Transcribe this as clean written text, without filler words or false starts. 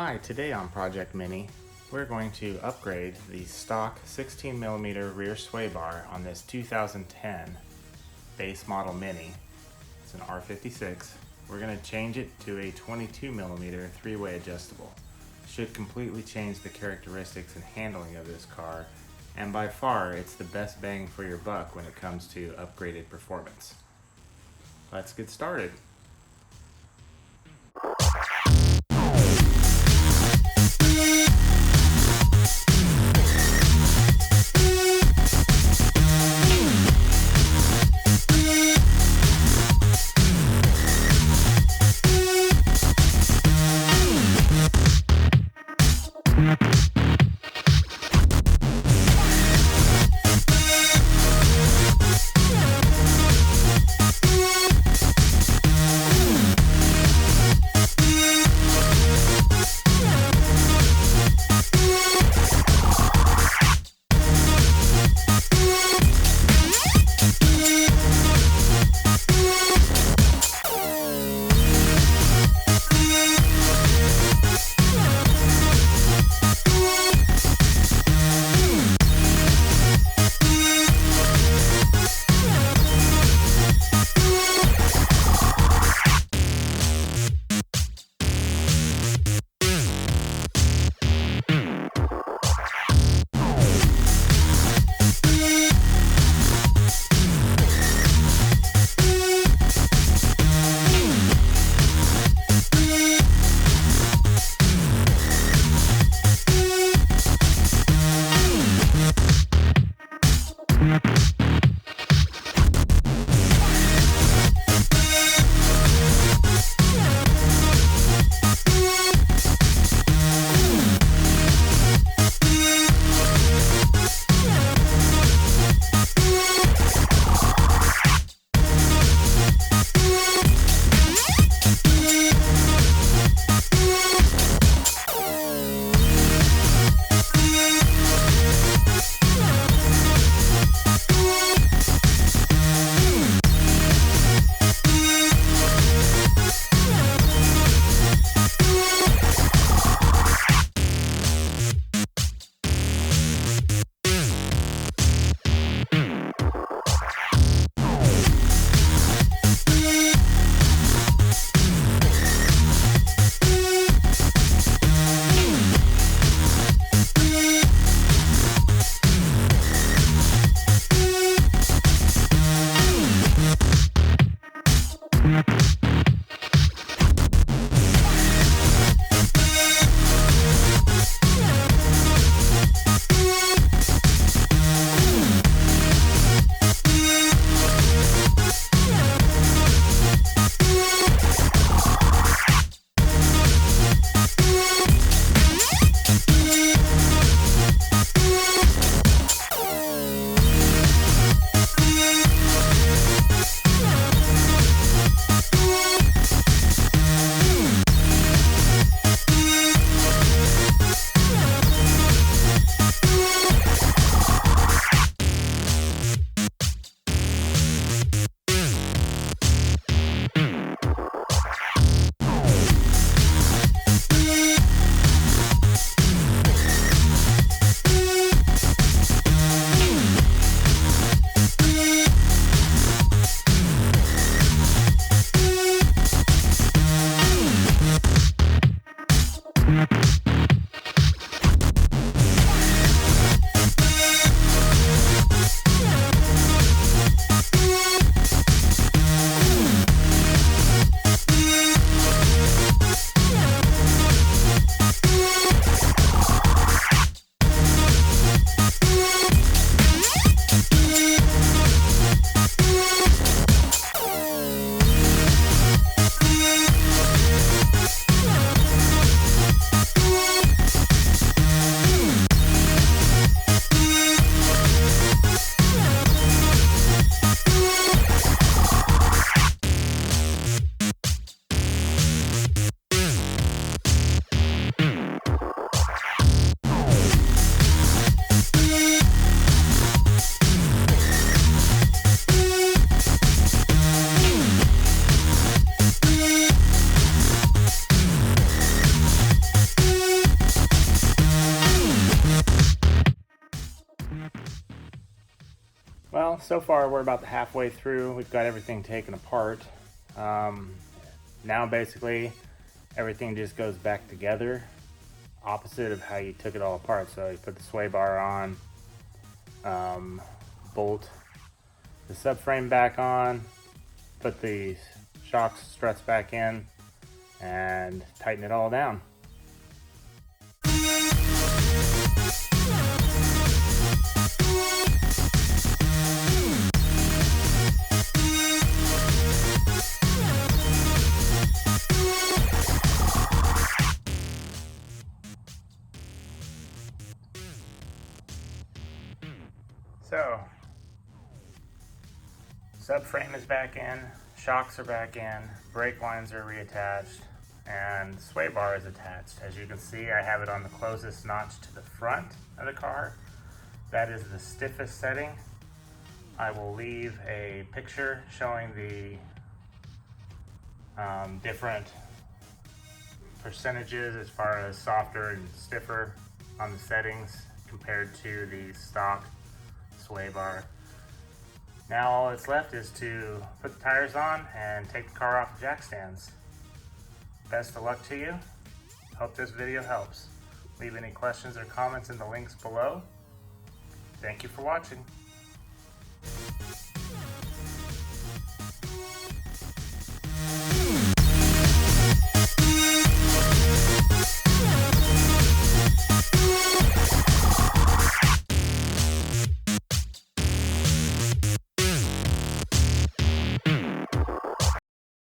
Hi, today on Project Mini, we're going to upgrade the stock 16mm rear sway bar on this 2010 base model Mini. It's an r56. We're going to change it to a 22mm three-way adjustable. Should completely change the characteristics and handling of this car, and by far it's the best bang for your buck when it comes to upgraded performance. Let's get started. so far we're about halfway through. We've got everything taken apart. Now basically everything just goes back together, opposite of how you took it all apart. So you put the sway bar on, bolt the subframe back on, put the shocks, struts back in, and tighten it all down. So, subframe is back in, shocks are back in, brake lines are reattached, and sway bar is attached. As you can see, I have it on the closest notch to the front of the car. That is the stiffest setting. I will leave a picture showing the different percentages as far as softer and stiffer on the settings compared to the stock sway bar. Now all that's left is to put the tires on and take the car off the jack stands. Best of luck to you. Hope this video helps. Leave any questions or comments in the links below. Thank you for watching.